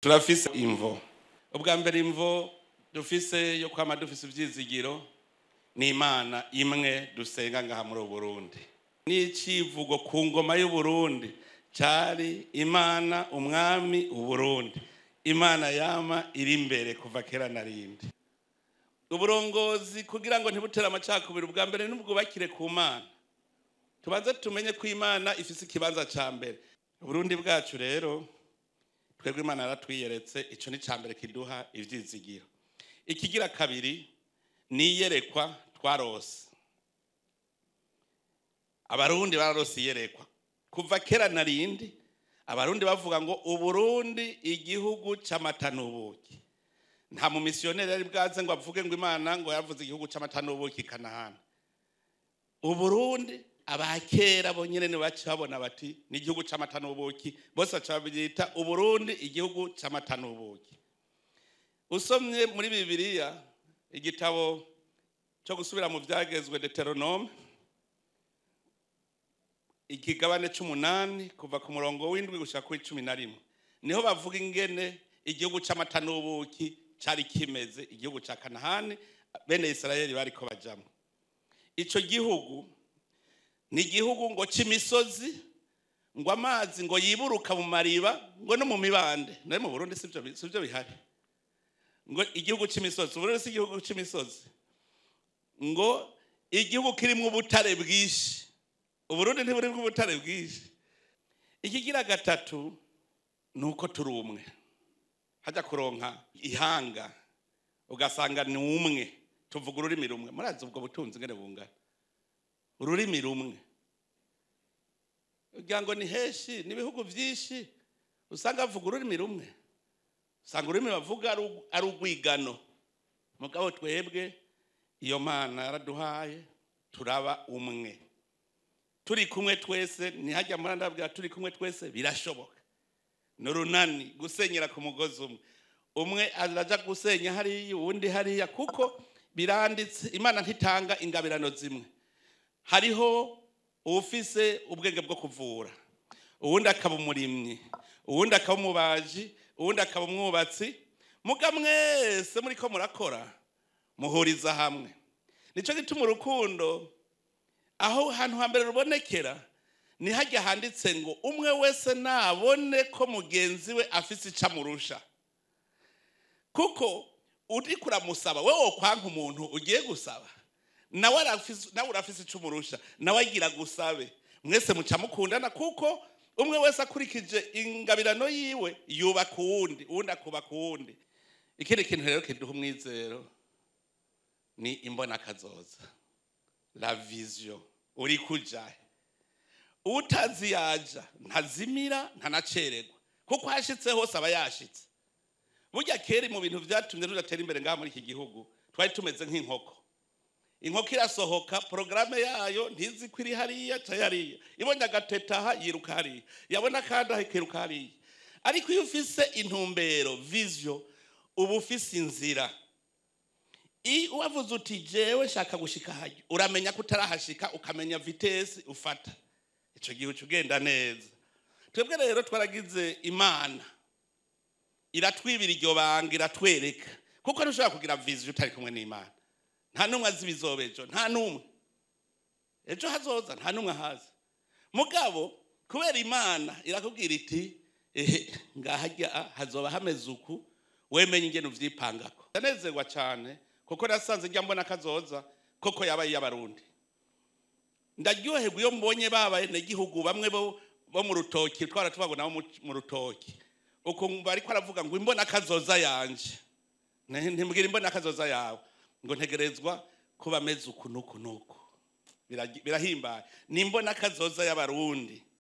turafise imvo. Ubwa mbere imvo dufise yo kwama dufise ivyizigiro ni Imana imwe dusenga ngaha muri Burundi. N'icivugo ku ngoma y'u Burundi cari Imana umwami Uburundi. Imana yama iri imbere kuva kera na rindi. Uburongozi kugira ngo ntibutera amacakubiri ubwa mbere n'ubwubakire ku Mana. Tubanze tumenye ko Imana ifise ikibanza ca mbere. Uburundi bwacu rero twebwe Imana yaratwiyeretse, ico ni cambere kiduha ivyizigiro. Ikigira kabiri ni yerekwa twarose. Abarundi bararose yerekwa kuva kera na rindi. Abarundi bavuga ngo Uburundi igihugu c'amata n'ubuki. Nta mu missionnaire yari bwaze ngo avuge ngo Imana ngo yavuze igihugu c'amata n'ubuki Kanahana. Uburundi abakera bo nyene baca babona bati ni igihugu c'amata n'ubuki, bose baca babyita Uburundi igihugu c'amata n'ubuki. Usomye muri Bibiliya igitabo cyo gusubira mu vyagezwe Deuteronome ikigabane c'8 kuva ku murongo w'indwi gushika ku 11 niho bavuga ingene igihugu c'amata n'ubuki cari kimeze, igihugu ca Kanahani bene Israeli bariko bajamwe. Ico gihugu ni igihugu ngo c'imisozi, ngo amazi ngo yiburuka mu mariba, ngo no mu mibande. Naye mu Burundi sivyo bihari. Ngo igihugu c'imisozi, Uburundi si igihugu c'imisozi. Ngo igihugu kirimwo ubutare bwishi. Uburundi ntiburimwo ubutare bwishi. Ikigira gatatu nuko turi umwe. Haja kuronka ihanga ugasanga ni umwe, tuvuga ururimi rumwe. Murazi ubwo butunzi ngene bungana. Ururimi rumwe. Ugira ngo ni heshi n'ibihugu vyinshi usanga bavuga ururimi rumwe. Usanga ururimi bavuga ari urwigano. Mugabo twebwe iyo Mana yaraduhaye turaba umwe. Turi kumwe twese ntihajya murandabwira turi kumwe twese birashoboka. Nurunani gusenyera ku mugozi umwe. Umwe araja gusenya hariya uwundi hariya kuko biranditse Imana ntitanga ingabirano zimwe. Hariho ufise ubwenge bwo kuvura, uwundi akaba umurimyi, uwundi akaba umubaji, uwundi akaba umwubatsi. Muga mwese muriko murakora muhuriza hamwe. Nico gituma urukundo aho hantu hambere rubonekera ni hajya handitse ngo umwe wese nabone ko mugenzi we afise icamurusha. Kuko uri kuramusaba wewe okwanka umuntu ugiye gusaba nawe urafise icumurusha, nawe agira gusabe. Mwese muca mukundana kuko umwe wese akurikije ingabirano yiwe yubaka uwundi, uwundi akubaka uwundi. Ikindi kintu rero kiduha umwizero ni imbona kazoza, la vision. Uri kujahe utazi yaja ntazimira ntanacererwa kuko hashitse hose aba yashitse. Burya kera mu bintu vyatumye rudatera imbere ngaha muri iki gihugu twari tumeze nk'inkoko. Inkoko irasohoka programe yayo ntizi kwiri hariya tayariya, ibonye agatetaha yiruka hariya, yabona kandi ahikiruka hariya. Ariko iyo ufise intumbero vision ubu ufise inzira. Uwavuze uti jewe shaka gushika haje uramenya ko utarahashika, ukamenya vitesse ufata, ico gihe ugenda neza. Twebwe rero twaragize Imana iratwibira iryo banga, iratwereka kuko ntushobora kugira vision utari kumwe n'Imana. Nta numwe azi bizobejo, nta numwe ejo hazoza, nta numwe haza. Mugabo kubera Imana irakubwira iti ngahajya hazoba hameze uku, wemenye ingene uvyipangako. Ndanezerwa cyane kuko nasanze njya mbona kazoza koko yabaye y'Abarundi. Ndaryoherwa iyo mbonye babaye n'igihugu bamwe bo mu rutoki, twara tubago nabo mu rutoki. Uko bariko aravuga ngo imbona kazoza yanje. Ntimbwira imbona kazoza yawe ngo ntegerezwa kuba meze uku nuku nuku. Birahimbaye. Ni imbona kazoza y'Abarundi.